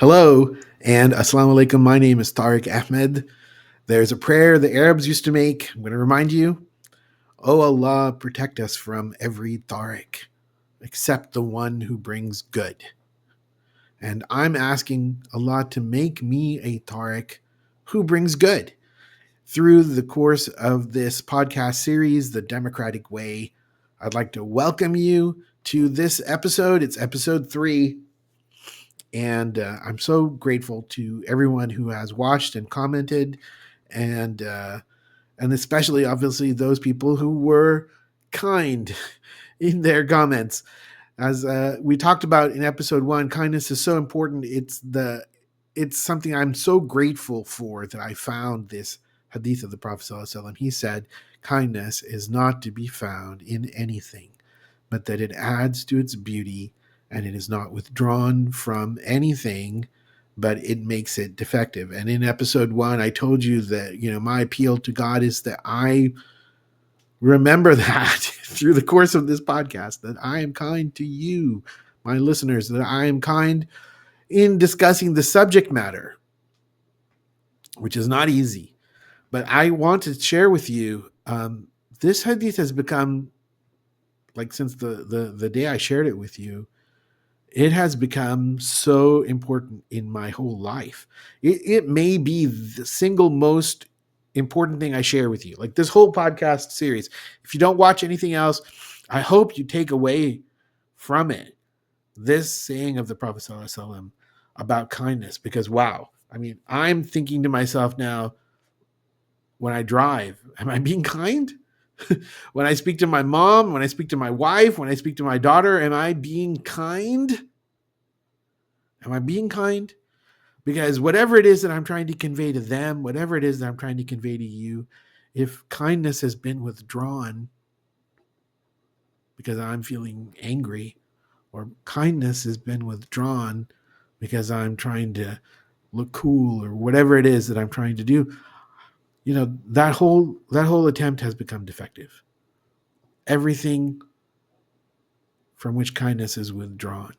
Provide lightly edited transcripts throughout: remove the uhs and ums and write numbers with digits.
Hello and Assalamu alaikum. My name is Tariq Ahmed. There's a prayer the Arabs used to make. I'm going to remind you, Oh Allah, protect us from every Tariq, except the one who brings good. And I'm asking Allah to make me a Tariq who brings good. Through the course of this podcast series, The Democratic Way, I'd like to welcome you to this episode. It's episode 3. And I'm so grateful to everyone who has watched and commented, and especially obviously those people who were kind in their comments. As we talked about in episode 1, kindness is so important. It's something I'm so grateful for that I found this hadith of the Prophet ﷺ. He said, kindness is not to be found in anything, but that it adds to its beauty, and it is not withdrawn from anything, but it makes it defective. And in episode 1, I told you that, my appeal to God is that I remember that through the course of this podcast, that I am kind to you, my listeners, that I am kind in discussing the subject matter, which is not easy. But I want to share with you, this hadith has become, like, since the day I shared it with you, it has become so important in my whole life. It may be the single most important thing I share with you. Like this whole podcast series. If you don't watch anything else, I hope you take away from it this saying of the Prophet ﷺ about kindness. Because wow, I mean, I'm thinking to myself now, when I drive, am I being kind? When I speak to my mom, when I speak to my wife, when I speak to my daughter, am I being kind? Am I being kind? Because whatever it is that I'm trying to convey to them, whatever it is that I'm trying to convey to you, if kindness has been withdrawn because I'm feeling angry, or kindness has been withdrawn because I'm trying to look cool, or whatever it is that I'm trying to do, that whole attempt has become defective. Everything from which kindness is withdrawn.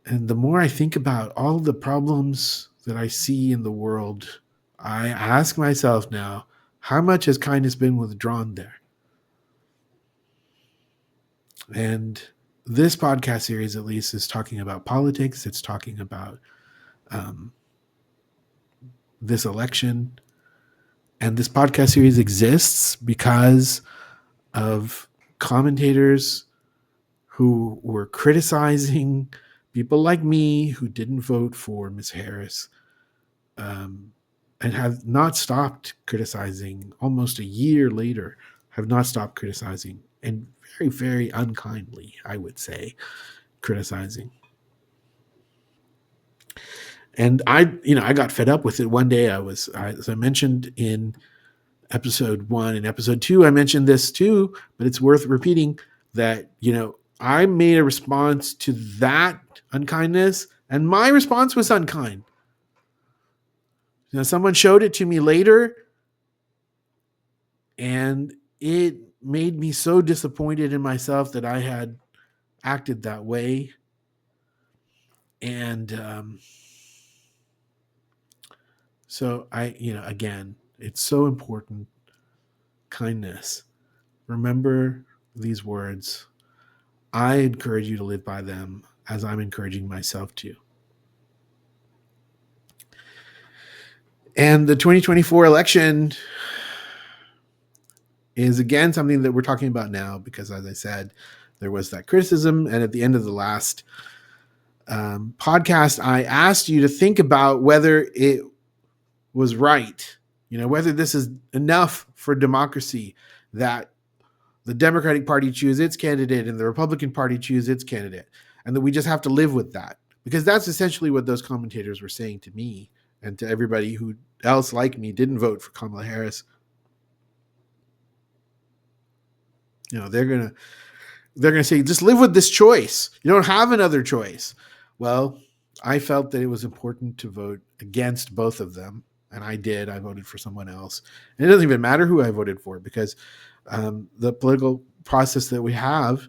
And the more I think about all the problems that I see in the world, I ask myself now, how much has kindness been withdrawn there? And this podcast series, at least, is talking about politics. It's talking about this election. And this podcast series exists because of commentators who were criticizing people like me who didn't vote for Ms. Harris, and have not stopped criticizing almost a year later, have not stopped criticizing, and very, very unkindly, I would say, criticizing. And I got fed up with it one day. As I mentioned in episode 1 and episode 2, I mentioned this too, but it's worth repeating that, I made a response to that unkindness, and my response was unkind. Someone showed it to me later, and it made me so disappointed in myself that I had acted that way. And so again, it's so important. Kindness. Remember these words. I encourage you to live by them as I'm encouraging myself to. And the 2024 election is again something that we're talking about now because, as I said, there was that criticism. And at the end of the last podcast, I asked you to think about whether it was right, whether this is enough for democracy, that the Democratic Party choose its candidate and the Republican Party choose its candidate, and that we just have to live with that. Because that's essentially what those commentators were saying to me and to everybody who else like me didn't vote for Kamala Harris. They're gonna say, just live with this choice. You don't have another choice. Well, I felt that it was important to vote against both of them, and I did. I voted for someone else, and it doesn't even matter who I voted for, because the political process that we have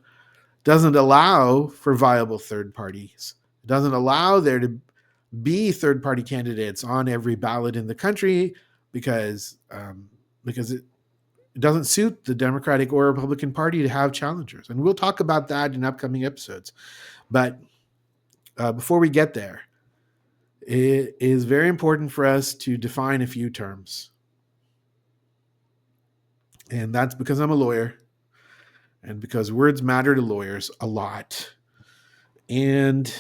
doesn't allow for viable third parties. It doesn't allow there to be third party candidates on every ballot in the country because it doesn't suit the Democratic or Republican Party to have challengers. And we'll talk about that in upcoming episodes. But before we get there, it is very important for us to define a few terms. And that's because I'm a lawyer and because words matter to lawyers a lot. And,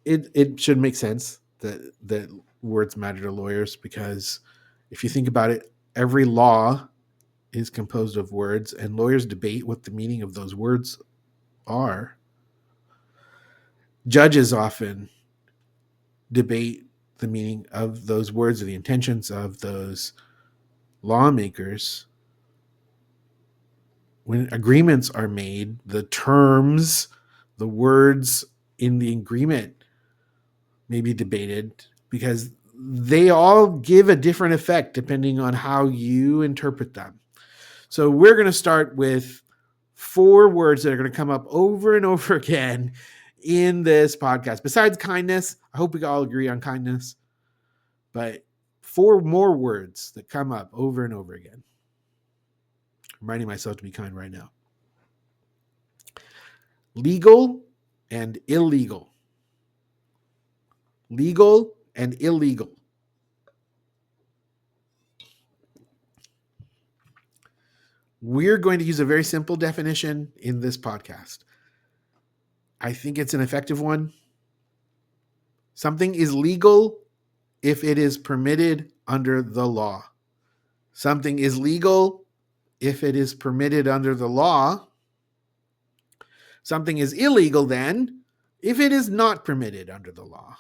it should make sense that words matter to lawyers, because if you think about it, every law is composed of words, and lawyers debate what the meaning of those words are. Judges often debate the meaning of those words or the intentions of those lawmakers. When agreements are made, the terms, the words in the agreement may be debated because they all give a different effect depending on how you interpret them. So we're going to start with 4 words that are going to come up over and over again in this podcast. Besides kindness, I hope we all agree on kindness, but 4 more words that come up over and over again. I'm reminding myself to be kind right now. Legal and illegal. Legal and illegal. We're going to use a very simple definition in this podcast. I think it's an effective one. Something is legal if it is permitted under the law. Something is legal if it is permitted under the law. Something is illegal then if it is not permitted under the law.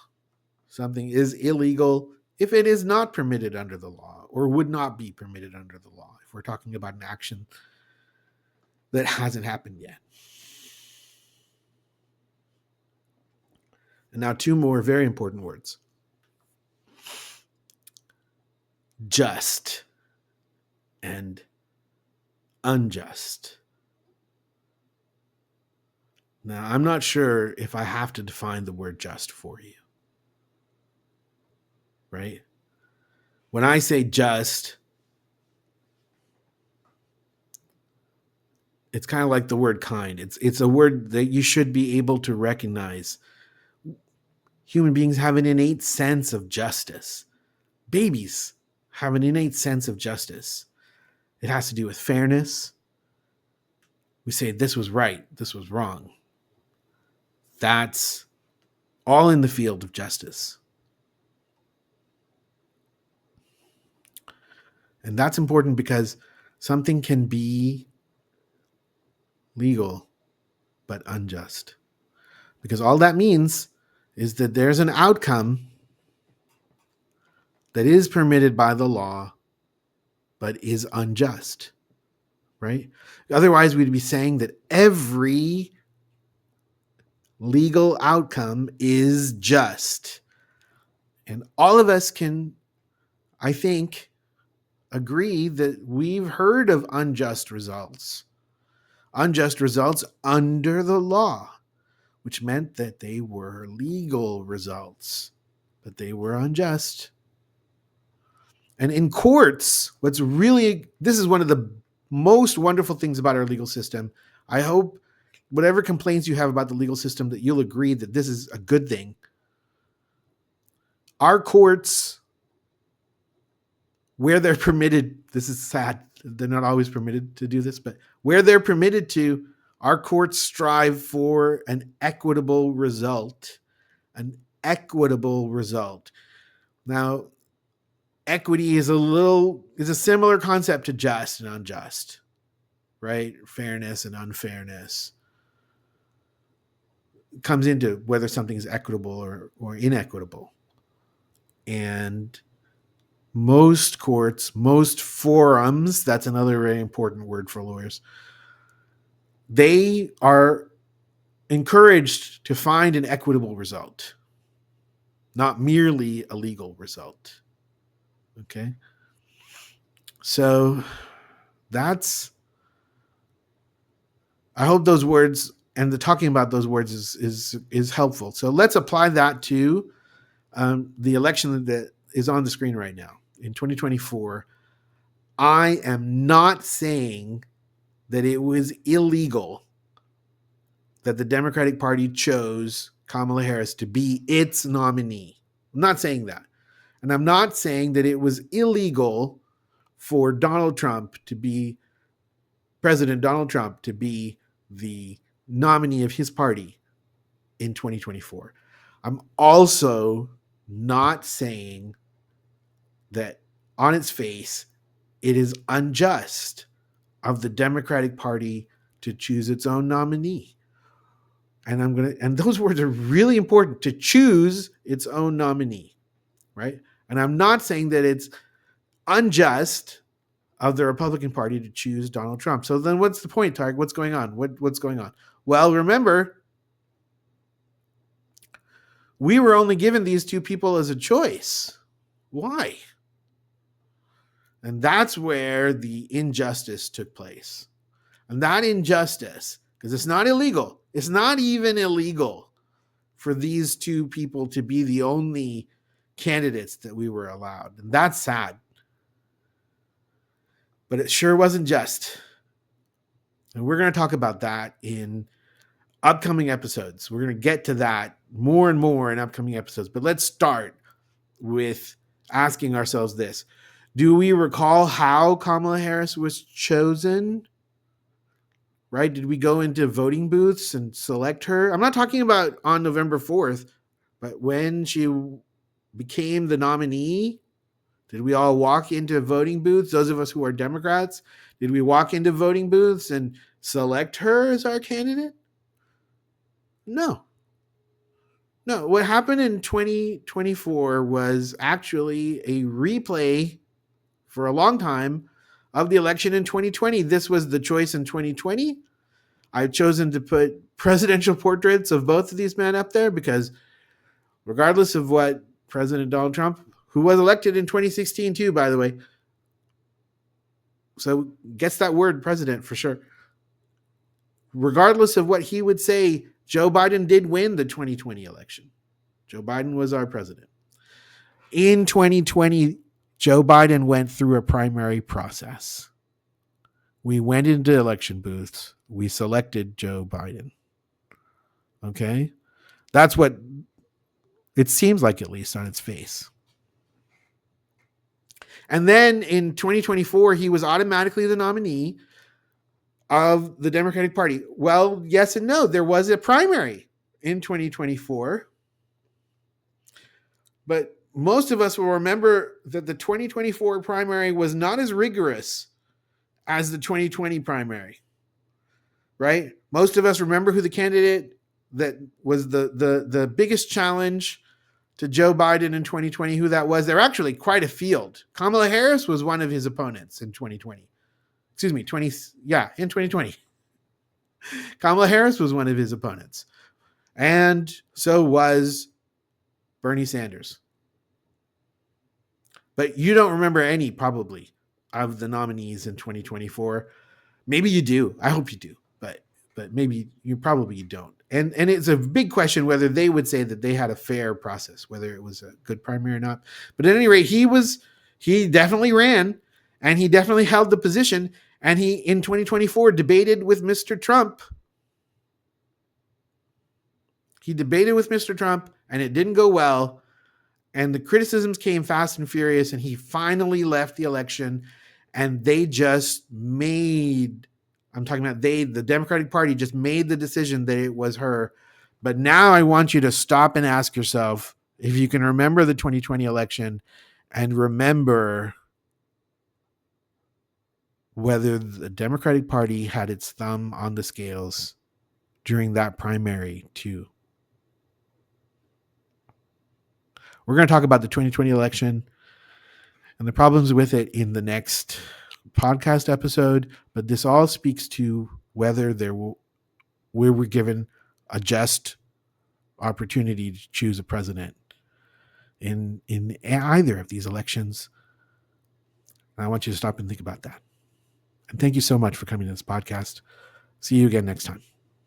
Something is illegal if it is not permitted under the law or would not be permitted under the law, if we're talking about an action that hasn't happened yet. And now 2 more very important words. Just and unjust. Now, I'm not sure if I have to define the word just for you, right? When I say just, it's kind of like the word kind. It's a word that you should be able to recognize. Human beings have an innate sense of justice. Babies have an innate sense of justice. It has to do with fairness. We say this was right, this was wrong. That's all in the field of justice. And that's important because something can be legal but unjust. Because all that means is that there's an outcome that is permitted by the law but is unjust, right? Otherwise, we'd be saying that every legal outcome is just. And all of us can, I think, agree that we've heard of unjust results. Unjust results under the law, which meant that they were legal results, but they were unjust. And in courts, this is one of the most wonderful things about our legal system. I hope whatever complaints you have about the legal system, that you'll agree that this is a good thing. Our courts, where they're permitted, this is sad, they're not always permitted to do this, but where they're permitted to, our courts strive for an equitable result. An equitable result. Now, equity is a similar concept to just and unjust, right? Fairness and unfairness comes into whether something is equitable or inequitable. And most courts, most forums, that's another very important word for lawyers, they are encouraged to find an equitable result, not merely a legal result. Okay? So that's I hope those words and the talking about those words is helpful. So let's apply that to the election that is on the screen right now in 2024. I am not saying that it was illegal that the Democratic Party chose Kamala Harris to be its nominee. I'm not saying that. And I'm not saying that it was illegal for Donald Trump to be President Donald Trump to be the nominee of his party in 2024. I'm also not saying that on its face, it is unjust of the Democratic Party to choose its own nominee. And those words are really important, to choose its own nominee, right? And I'm not saying that it's unjust of the Republican Party to choose Donald Trump. So then what's the point, Tarek? What's going on? What's going on? Well, remember, we were only given these two people as a choice. Why? And that's where the injustice took place. And that injustice, because it's not illegal, it's not even illegal for these two people to be the only candidates that we were allowed. And that's sad. But it sure wasn't just. And we're going to talk about that in upcoming episodes. We're going to get to that more and more in upcoming episodes. But let's start with asking ourselves this. Do we recall how Kamala Harris was chosen? Right? Did we go into voting booths and select her? I'm not talking about on November 4th, but when she became the nominee, did we all walk into voting booths? Those of us who are Democrats, did we walk into voting booths and select her as our candidate? No. No, what happened in 2024 was actually a replay for a long time of the election in 2020. This was the choice in 2020. I've chosen to put presidential portraits of both of these men up there because regardless of what President Donald Trump, who was elected in 2016 too, by the way, so gets that word president for sure. Regardless of what he would say, Joe Biden did win the 2020 election. Joe Biden was our president. In 2020, Joe Biden went through a primary process. We went into election booths. We selected Joe Biden. Okay? That's what it seems like, at least on its face. And then in 2024, he was automatically the nominee of the Democratic Party. Well, yes and no. There was a primary in 2024. But most of us will remember that the 2024 primary was not as rigorous as the 2020 primary, right? Most of us remember who the candidate that was the biggest challenge to Joe Biden in 2020, who that was. They're actually quite a field. Kamala Harris was one of his opponents in 2020. Excuse me, in 2020. Kamala Harris was one of his opponents. And so was Bernie Sanders. But you don't remember any, probably, of the nominees in 2024. Maybe you do. I hope you do. But maybe you don't. And it's a big question whether they would say that they had a fair process, whether it was a good primary or not. But at any rate, he definitely ran, and he definitely held the position. And he, in 2024, debated with Mr. Trump. He debated with Mr. Trump, and it didn't go well. And the criticisms came fast and furious, and he finally left the election. And they just made, the Democratic Party just made the decision that it was her. But now I want you to stop and ask yourself if you can remember the 2020 election and remember whether the Democratic Party had its thumb on the scales during that primary too. We're going to talk about the 2020 election and the problems with it in the next podcast episode, but this all speaks to whether we were given a just opportunity to choose a president in either of these elections. And I want you to stop and think about that. And thank you so much for coming to this podcast. See you again next time.